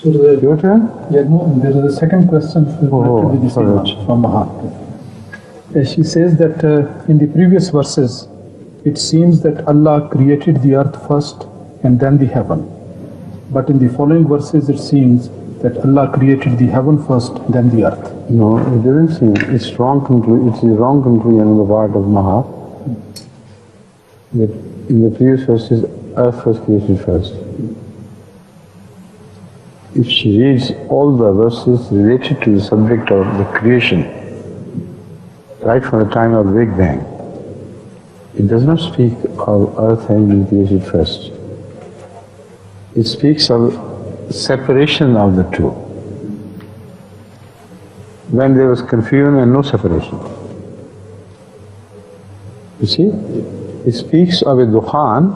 So your turn? Yeah, no, there is a second question from Mahat. She says that in the previous verses, it seems that Allah created the earth first and then the heaven. But in the following verses, it seems that Allah created the heaven first, then the earth. No, it doesn't seem. It's wrong. It's a wrong conclusion on the part of Mahat. That in the previous verses, earth was created first. If she reads all the verses related to the subject of the creation, right from the time of the Big Bang, it does not speak of earth having been created first. It speaks of separation of the two, when there was confusion and no separation. You see? It speaks of a dukhan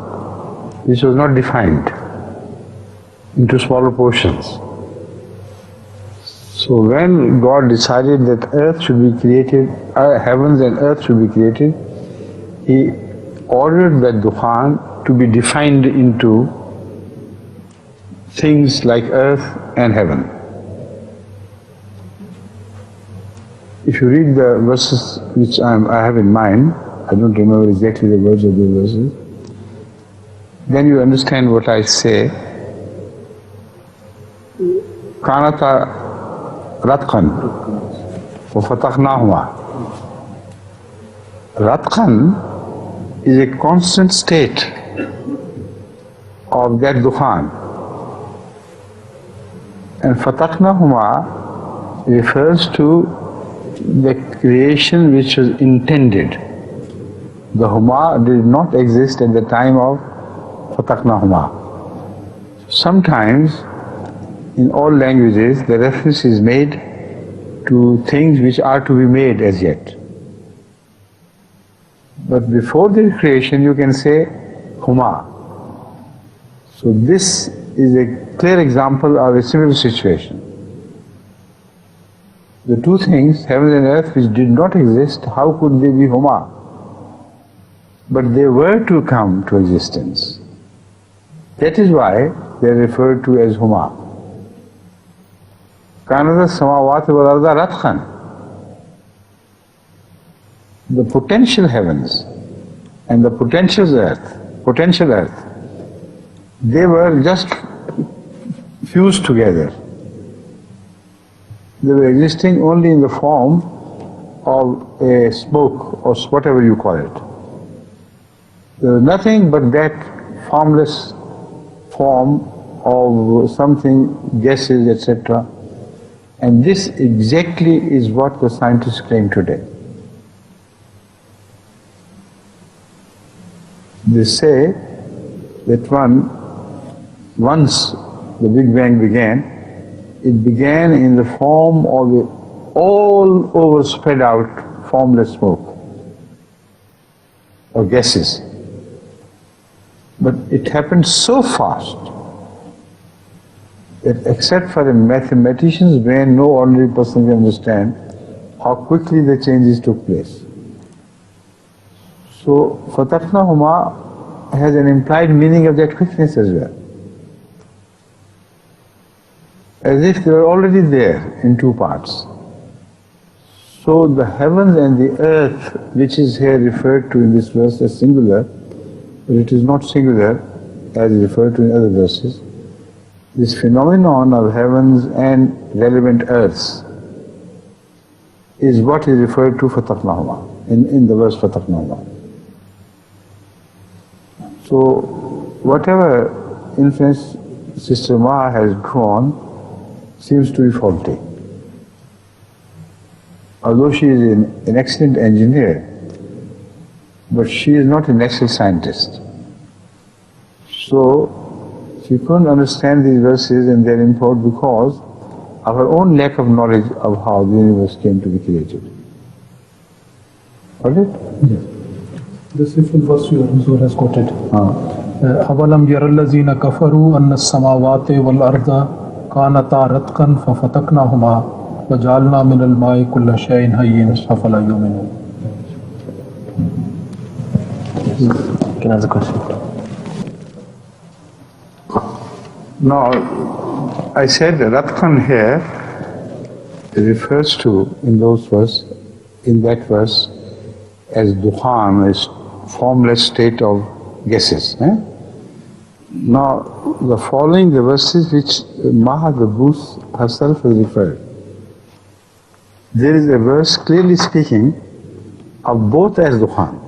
which was not defined into smaller portions. So when God decided that earth should be created, heavens and earth should be created, He ordered that dukhan to be defined into things like earth and heaven. If you read the verses which I have in mind, I don't remember exactly the words of the verses, then you understand what I say. Kanata ratqan wa fatahnahuma. Ratqan is a constant state of that dukhan. And fatahnahuma refers to the creation which was intended. The huma did not exist at the time of fatahnahuma. Sometimes in all languages the reference is made to things which are to be made as yet. But before the creation you can say huma. So this is a clear example of a similar situation. The two things, heaven and earth, which did not exist, how could they be huma? But they were to come to existence. That is why they are referred to as huma. Kanada samawati wal arda ratqan. The potential heavens and the potential earth, they were just fused together. They were existing only in the form of a smoke or whatever you call it. There was nothing but that formless form of something, gases, etc. And this exactly is what the scientists claim today. They say that once the Big Bang began, it began in the form of an all over spread out formless smoke or gases. But it happened so fast that except for a mathematician's brain, no ordinary person can understand how quickly the changes took place. So fatahnahuma has an implied meaning of that quickness as well. As if they were already there in two parts. So the heavens and the earth, which is here referred to in this verse as singular, but it is not singular as referred to in other verses, this phenomenon of heavens and relevant earths is what is referred to fatahnahuma, in the verse fatahnahuma. So whatever inference Sister Ma has drawn seems to be faulty. Although she is an excellent engineer, but she is not an excellent scientist. So she couldn't understand these verses and their import because of her own lack of knowledge of how the universe came to be created. Got it? Yes. The simple verse you also has quoted. أَوَلَمْ يَرَ الَّذِينَ كَفَرُوا أَنَّ السَّمَاوَاتِ وَالْأَرْضَ كَانَتَا رَتْقًا فَفَتَقْنَاهُمَا وَجَعَلْنَا مِنَ الْمَاءِ كُلَّ شَيْءٍ حَيٍّ أَفَلَا يُؤْمِنُونَ. Can I ask a question? Now, I said Ratkan here refers to, in that verse, as Dukhan, as formless state of gases. Now, the following the verses which Maha, the Booth herself has referred. There is a verse clearly speaking of both as Dukhan.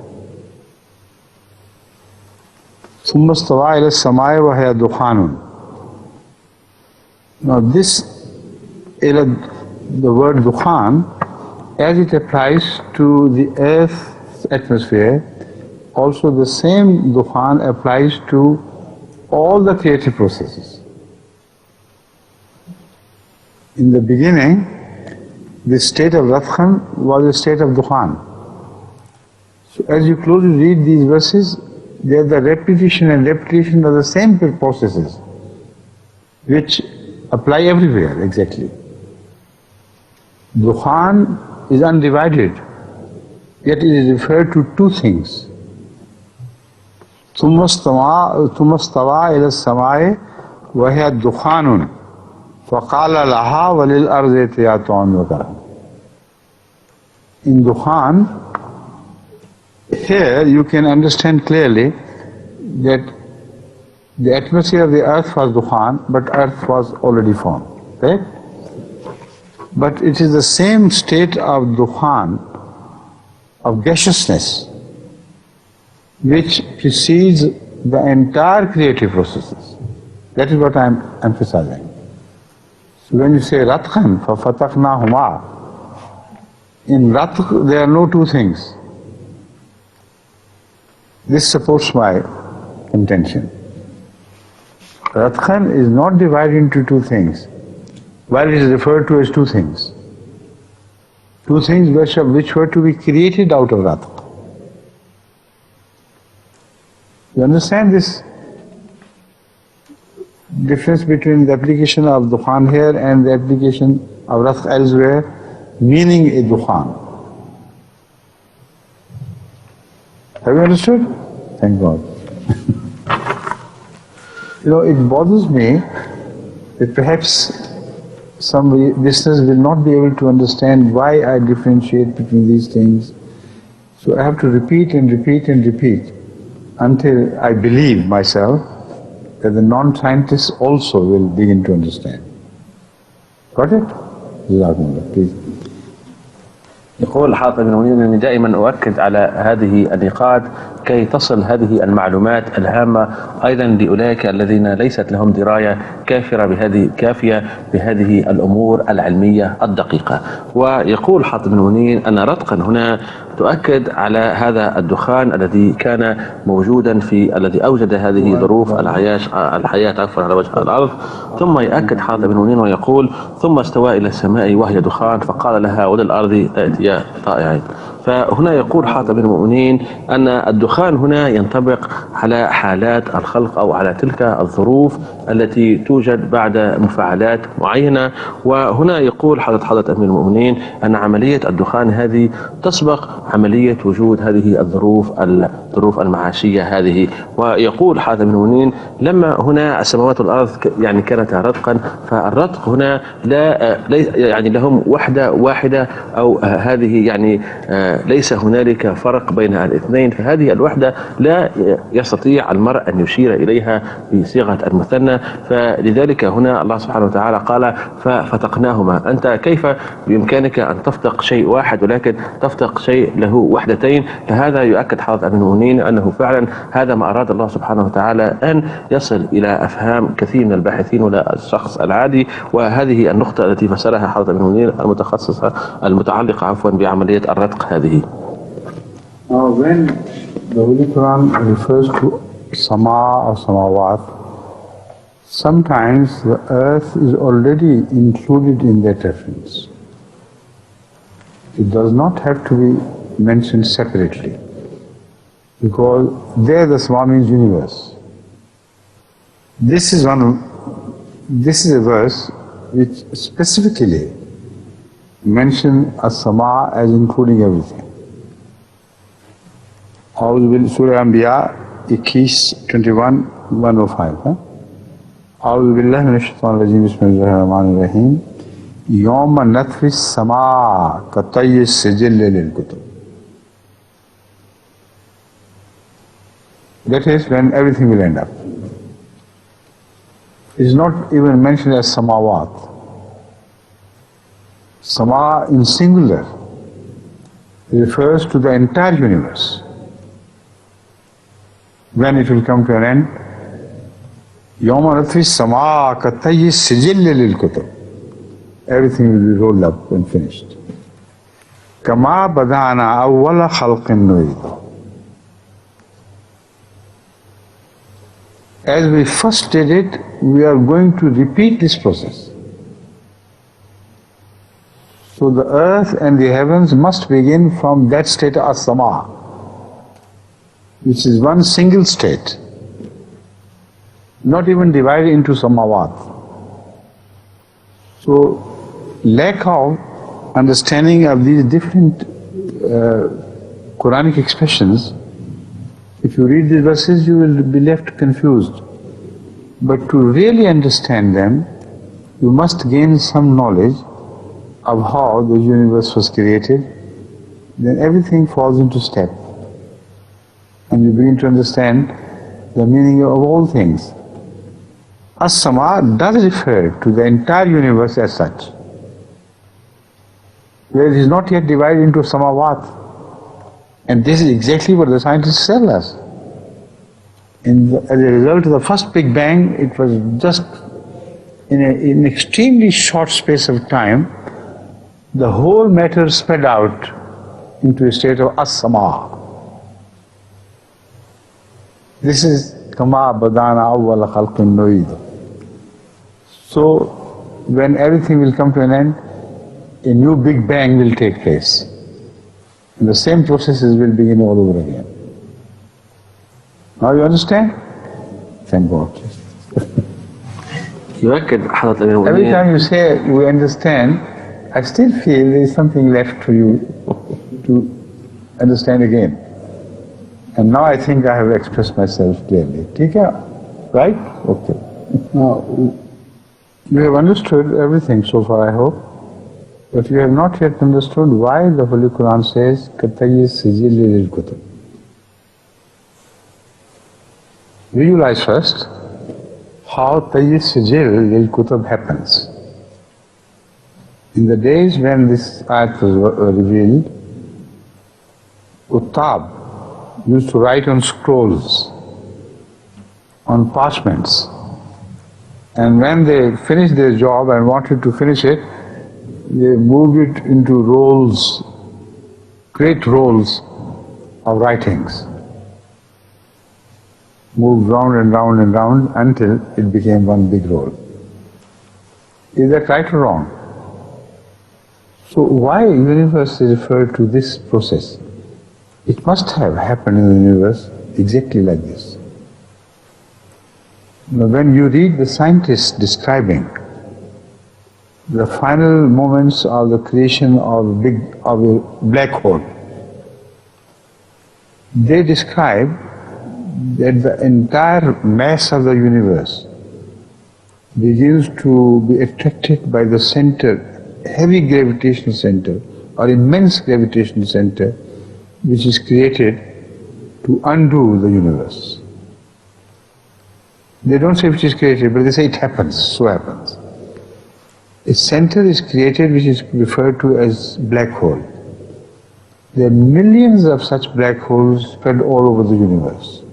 ثُمَّ اسْتَوَىٰ إِلَى السَّمَاءِ وَهِيَ دُخَانٌ. Now this, the word Dukhan, as it applies to the Earth's atmosphere, also the same Dukhan applies to all the creative processes. In the beginning, the state of Ratkan was a state of Dukhan. So as you closely read these verses, there is the repetition and repetition of the same processes, which apply everywhere exactly. Dukhan is undivided, yet it is referred to two things. ثُمَّ اسْتَوَىٰ إِلَى السَّمَاءِ وَهِيَ دُخَانٌ فَقَالَ لَهَا وَلِلْأَرْضِ ائْتِيَا طَوْعًا وَكَرْهًا. In Dukhan, here you can understand clearly that the atmosphere of the earth was Dukhan, but earth was already formed, right? But it is the same state of Dukhan, of gaseousness, which precedes the entire creative processes. That is what I am emphasizing. So when you say Ratkan, فَفَتَقْنَاهُمَا, in Ratk there are no two things. This supports my contention. Ratkan is not divided into two things, while it is referred to as two things. Two things which were to be created out of Ratk. You understand this difference between the application of Dukhan here and the application of Ratk elsewhere, meaning a Dukhan? Have you understood? Thank God. You know, it bothers me that perhaps some listeners will not be able to understand why I differentiate between these things. So I have to repeat and repeat and repeat until I believe myself that the non-scientists also will begin to understand. Got it? Please. يقول حاطب بن منير أنني دائما أؤكد على هذه النقاط كي تصل هذه المعلومات الهامة أيضا لأولئك الذين ليست لهم دراية كافية بهذه الأمور العلمية الدقيقة. ويقول حاطب بن منير أن رتقا هنا تؤكد على هذا الدخان الذي كان موجودا الذي أوجد هذه ظروف الحياة على وجه الأرض. ثم يؤكد حاطب بن منير ويقول ثم استوى إلى السماء وهي دخان فقال لها وللأرض ائتيا طائعين. فهنا يقول حاطب بن مؤمنين أن الدخان هنا ينطبق على حالات الخلق أو على تلك الظروف التي توجد بعد مفاعلات معينة. وهنا يقول حضرة أمير المؤمنين أن عملية الدخان هذه تسبق عملية وجود هذه الظروف المعاشية هذه. ويقول حاطب بن مؤمنين لما هنا السماوات والأرض يعني كانتا رتقا، فالرتق هنا لا يعني لهم وحدة واحدة أو هذه يعني ليس هنالك فرق بين الاثنين، فهذه الوحدة لا يستطيع المرء أن يشير إليها بصيغة المثنى. فلذلك هنا الله سبحانه وتعالى قال ففتقناهما. أنت كيف بإمكانك أن تفتق شيء واحد ولكن تفتق شيء له وحدتين؟ فهذا يؤكد حاضر المؤمنين أنه فعلا هذا ما أراد الله سبحانه وتعالى أن يصل إلى أفهام كثير من الباحثين ولا الشخص العادي. وهذه النقطة التي فسرها حاضر المؤمنين المتخصصة المتعلقة بعملية الرتق هذه. Now when the Holy Quran refers to Sama or Samawat, sometimes the earth is already included in that reference. It does not have to be mentioned separately, because there the Sama means universe. This is a verse which specifically mentions as-Sama as including everything. Surah Anbiya 21, 105. أعوذ بالله من الشيطان الرجيم بسم الله الرحمن الرحيم يوم نطوي السماء كطي السجل للكتب. That is when everything will end up. It is not even mentioned as samawat. Sama in singular refers to the entire universe. When it will come to an end, يوم نطوي السماء كطي السجل للكتب. Everything will be rolled up and finished. كما بدأنا أول خلق نعيده. As we first did it, we are going to repeat this process. So the earth and the heavens must begin from that state of as-sama, which is one single state, not even divided into samawat. So lack of understanding of these different Quranic expressions, if you read these verses, you will be left confused. But to really understand them, you must gain some knowledge of how the universe was created. Then everything falls into step. And you begin to understand the meaning of all things. As-sama does refer to the entire universe as such, where it is not yet divided into samawat. And this is exactly what the scientists tell us. As a result of the first Big Bang, it was just in an extremely short space of time, the whole matter spread out into a state of as-sama. This is kama badana awwala khalqin nu'idu. So when everything will come to an end, a new Big Bang will take place. And the same processes will begin all over again. Now you understand? Thank God. Every time you say we understand, I still feel there is something left for you to understand again. And now I think I have expressed myself clearly. Take care, right? Okay. Now, you have understood everything so far, I hope, but you have not yet understood why the Holy Quran says, "Katayyi sijilli lil kutub." Visualize first how Tayyi sijil lil kutub happens. In the days when this ayat was revealed, Uttab used to write on scrolls, on parchments. And when they finished their job and wanted to finish it, they moved it into rolls, great rolls of writings. Moved round and round and round until it became one big roll. Is that right or wrong? So why universe is referred to this process? It must have happened in the universe exactly like this. Now, when you read the scientists describing the final moments of the creation of a black hole, they describe that the entire mass of the universe begins to be attracted by the center, heavy gravitational center or immense gravitational center, which is created to undo the universe. They don't say which is created, but they say it happens, so happens. A center is created which is referred to as black hole. There are millions of such black holes spread all over the universe.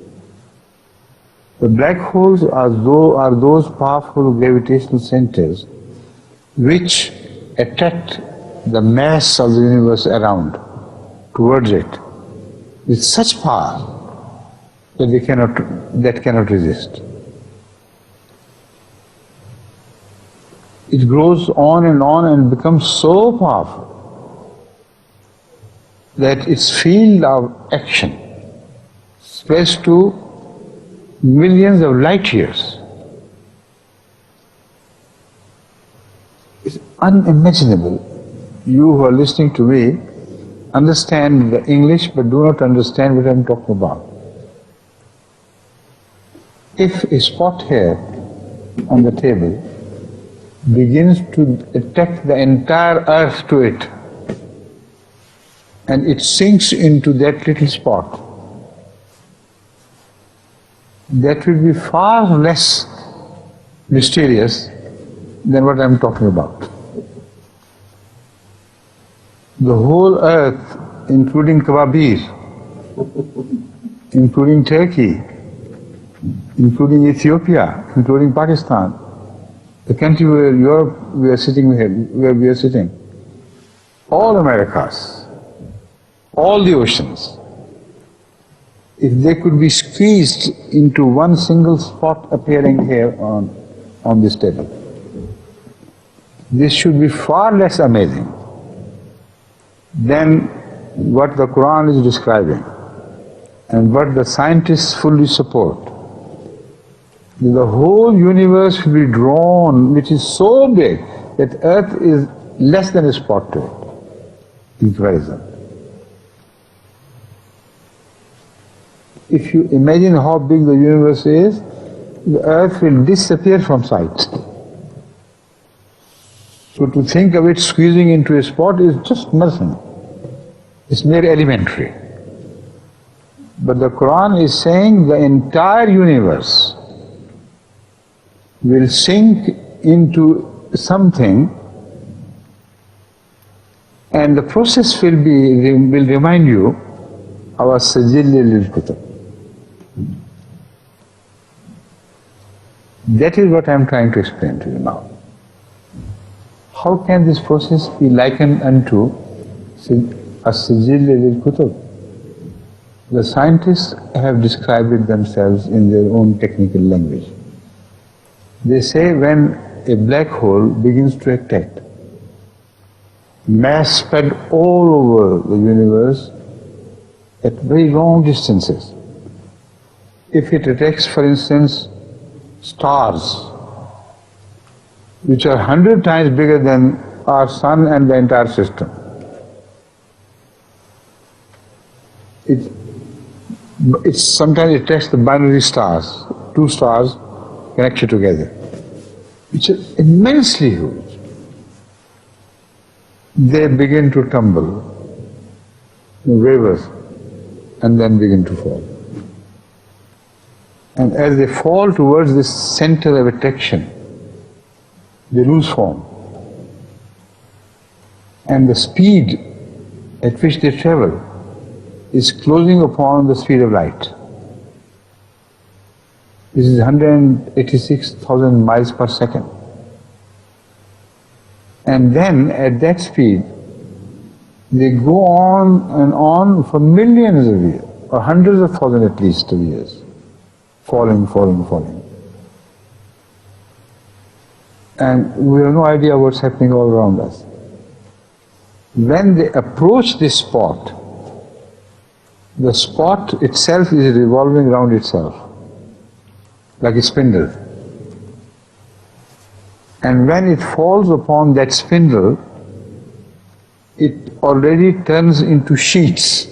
The black holes are those powerful gravitational centers which attract the mass of the universe around towards it with such power that cannot resist. It grows on and becomes so powerful that its field of action spreads to millions of light years. It's unimaginable. You who are listening to me understand the English but do not understand what I'm talking about. If a spot here on the table begins to attack the entire earth to it, and it sinks into that little spot, that will be far less mysterious than what I'm talking about. The whole earth, including Kababir, including Turkey, including Ethiopia, including Pakistan, the country where we are sitting, all Americas, all the oceans, if they could be squeezed into one single spot appearing here on this table, this should be far less amazing than what the Quran is describing and what the scientists fully support. The whole universe will be drawn, which is so big that Earth is less than a spot to it in comparison. If you imagine how big the universe is, the Earth will disappear from sight. So to think of it squeezing into a spot is just nothing. It's mere elementary. But the Quran is saying the entire universe will sink into something, and the process will remind you of our sajil lil-kutub. That is what I am trying to explain to you now. How can this process be likened unto as-sajil lil-kutub? The scientists have described it themselves in their own technical language. They say when a black hole begins to attack, mass spread all over the universe at very long distances. If it attacks, for instance, stars, which are 100 times bigger than our sun and the entire system, it sometimes attacks the binary stars, two stars connected together, which are immensely huge. They begin to tumble, waver, and then begin to fall. And as they fall towards this center of attraction, they lose form. And the speed at which they travel is closing upon the speed of light. This is 186,000 miles per second. And then at that speed, they go on and on for millions of years, or hundreds of thousands at least of years, falling. And we have no idea what's happening all around us. When they approach this spot, the spot itself is revolving around itself, like a spindle. And when it falls upon that spindle, it already turns into sheets,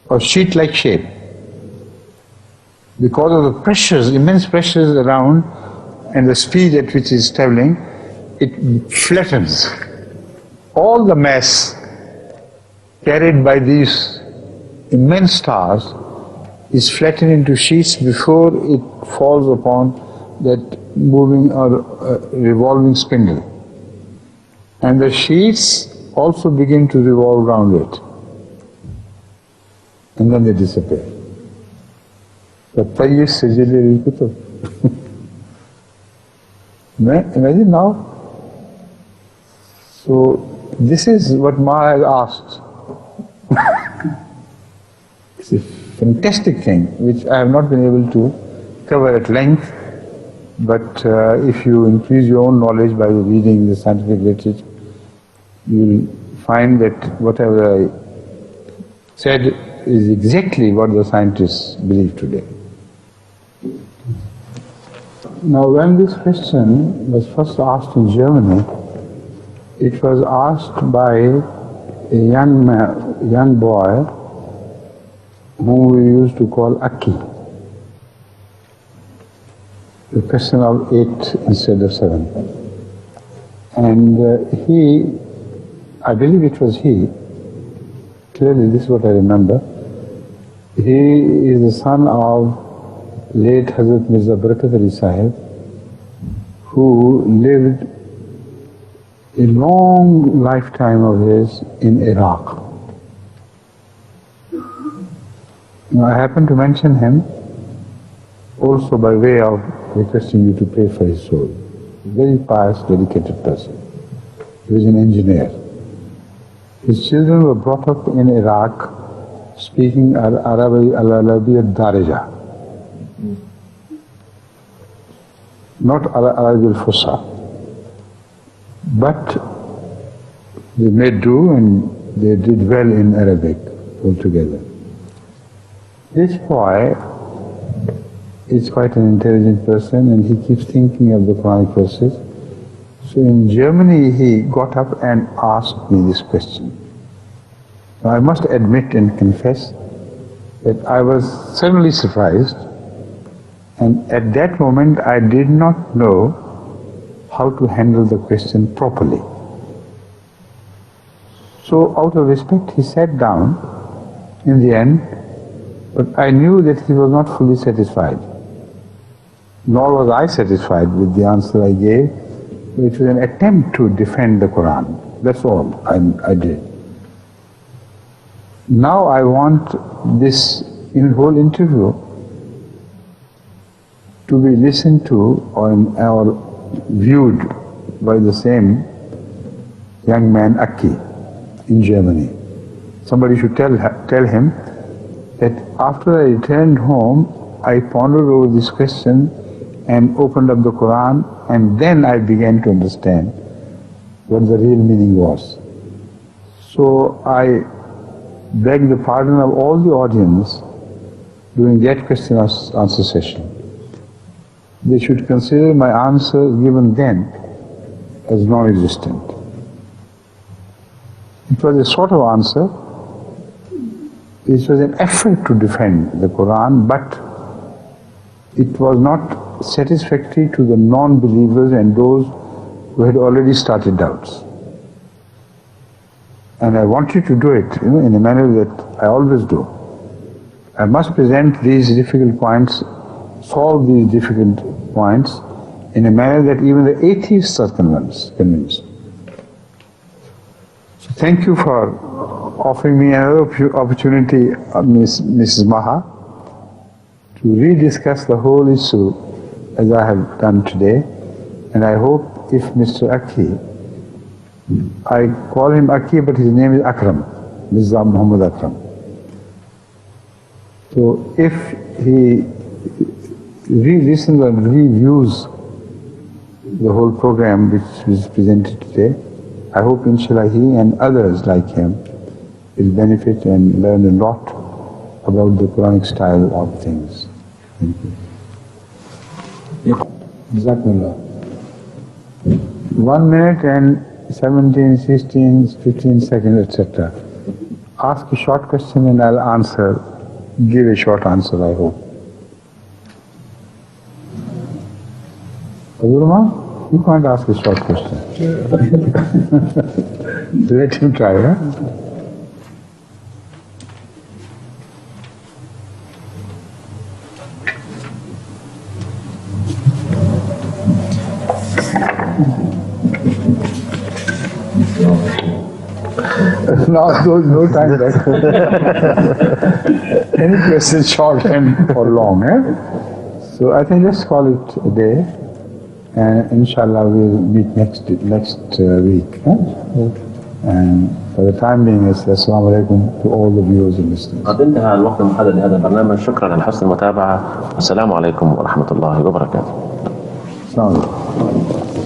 or sheet-like shape. Because of the pressures, immense pressures around, and the speed at which it is traveling, it flattens. All the mass carried by these immense stars is flattened into sheets before it falls upon that moving or revolving spindle. And the sheets also begin to revolve around it. And then they disappear. Imagine now. So this is what Ma has asked. It's a fantastic thing which I have not been able to cover at length, but if you increase your own knowledge by reading the scientific literature, you will find that whatever I said is exactly what the scientists believe today. Now, when this question was first asked in Germany, it was asked by a young boy whom we used to call Aki. a question of 8 instead of 7. And I believe it was he, clearly this is what I remember, he is the son of late Hazrat Mirza Barakat Ali Sahib, who lived a long lifetime of his in Iraq. Now, I happen to mention him also by way of requesting you to pray for his soul. A very pious, dedicated person. He was an engineer. His children were brought up in Iraq speaking Arabic al-Arabiya Darija, not Arabic al-Fusha. But they made do and they did well in Arabic altogether. This boy is quite an intelligent person and he keeps thinking of the Quranic verses. So in Germany he got up and asked me this question. Now I must admit and confess that I was certainly surprised, and at that moment I did not know how to handle the question properly. So out of respect he sat down in the end, but I knew that he was not fully satisfied. Nor was I satisfied with the answer I gave, which was an attempt to defend the Quran. That's all I did. Now I want this whole interview to be listened to or viewed by the same young man, Aki, in Germany. Somebody should tell him that after I returned home, I pondered over this question and opened up the Quran, and then I began to understand what the real meaning was. So I beg the pardon of all the audience during that question answer session. They should consider my answer given then as non-existent. It was a sort of answer. It was an effort to defend the Quran, but it was not satisfactory to the non-believers and those who had already started doubts. And I wanted to do it, in a manner that I always do. I must present these difficult points, solve these difficult points in a manner that even the atheists are convinced. So thank you for offering me another opportunity, Mrs. Maha, to rediscuss the whole issue as I have done today. And I hope if Mr. Aki, I call him Aki, but his name is Akram, Mirza Muhammad Akram. So if he re-listens and reviews the whole program which is presented today, I hope inshallah he and others like him will benefit and learn a lot about the Quranic style of things. Thank you. Jazakumullah. 1 minute and 17, 16, 15 seconds, etc. Ask a short question and I'll answer. Give a short answer, I hope. Azurma, you can't ask a short question. Let him try, huh? No time left. Any question short and or long, eh? So I think let's call it a day, and inshallah we'll meet next week. Eh? And for the time being, assalamu alaikum to all the viewers and listeners. قد انتهى الوقت المحدد لهذا البرنامج. شكرا على حسن المتابعة، والسلام عليكم ورحمة الله وبركاته. السلام عليكم.